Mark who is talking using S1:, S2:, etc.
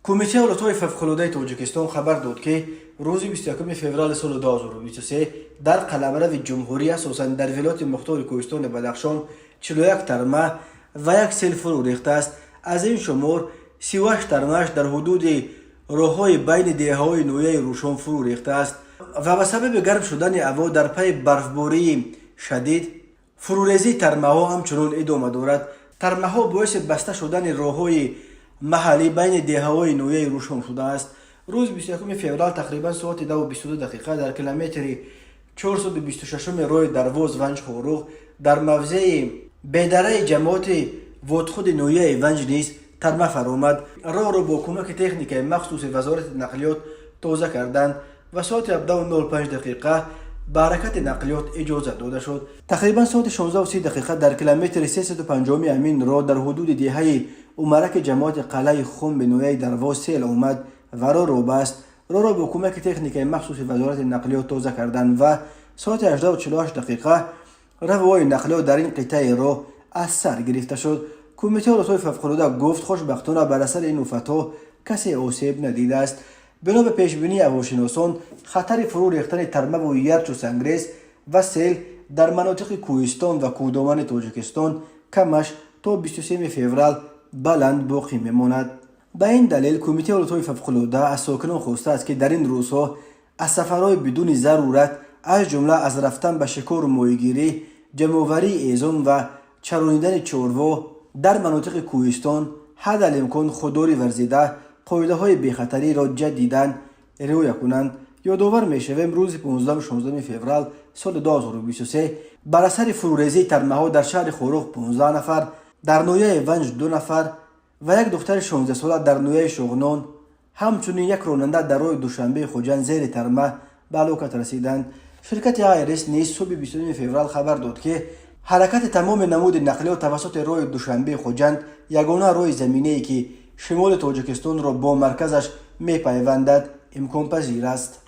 S1: کمیته ولایت‌های فوق‌العاده تاجیکستان خبر داد که روز 21 فوریه سال 2023 در قلمرو جمهوری اساساً در ولایت مختار کوهستان بدخشان 41 ترمه و یک سیل فرو ریخته است. از این شمار 38 ترمه‌اش در حدود راه‌های بین دهه‌های نویه روشن فرو ریخته است و به سبب گرم شدن هوا در پی برفباری شدید فروریزی ترمه‌ها همچنان ادامه دارد. ترمه‌ها باعث بسته شدن راه‌های محلی بین دهه‌های نویه روشن شده است. روز 21 فوریه تقریبا ساعت 2:22 دقیقه در کیلومتر 426 راه درواز ونج خوروغ در موضع بدره جماعت وادخود نویه ونج نیز ترمه فرآمد. راه را با کمک تکنیک مخصوص وزارت نقلیات تازه کردند و ساعت 17:05 دقیقه به حرکت نقلیات اجازه داده شد. تقریبا ساعت 16:30 دقیقه در کیلومتر 350 امین راه در حدود دهه عمرک جماعت قلعه خم به نویه درواز سیل آمد و راه را بست. راه را با کمک تکنیک مخصوص وزارت نقلیات تازه کردند و ساعت 18:48 دقیقه روای نقلیات در این قطعه راه از سر گرفته شد. کمیته ولایت‌های فوق‌العاده گفت خوشبختانه بر اثر این آفت‌ها کسی آسیب ندیده است. بنا به پیشبینی هواشناسان خطر فرو ریختن ترمه و یرچ و سنگریز و سیل در مناطق کوهستان و کوهدامن تاجیکستان کمش تا 23 فوریه بلند باقی میماند. به این دلیل کمیته ولایت‌های فوق‌العاده از ساکنان خواسته است که در این روزها از سفرهای بدون ضرورت از جمله از رفتن به شکار و ماهیگیری، جمع‌آوری ایزان و چرانیدن چاروا در مناطق کوهستان حد الامکان خودداری ورزیده قاعده‌های بی‌خطری را جدیداً رعایت کنند. یادآور می‌شویم روز 15 و 16 فوریه سال 2023 بر اثر فروریزی ترمه‌ها در شهر خوروغ 15 نفر، در نویه ونج 2 نفر و یک دختر 16 ساله در نویه شغنان، همچنین یک راننده در راه دوشنبه خوجند زیر ترمه به هلاکت رسیدند. شرکت آیرس نیز صبح 22 فوریه خبر داد که حرکت تمام نمود نقلیات توسط راه دوشنبه خوجند، یگانه راه زمینه‌ای که شمال تاجیکستان را با مرکزش می‌پیوندد، امکان پذیر است.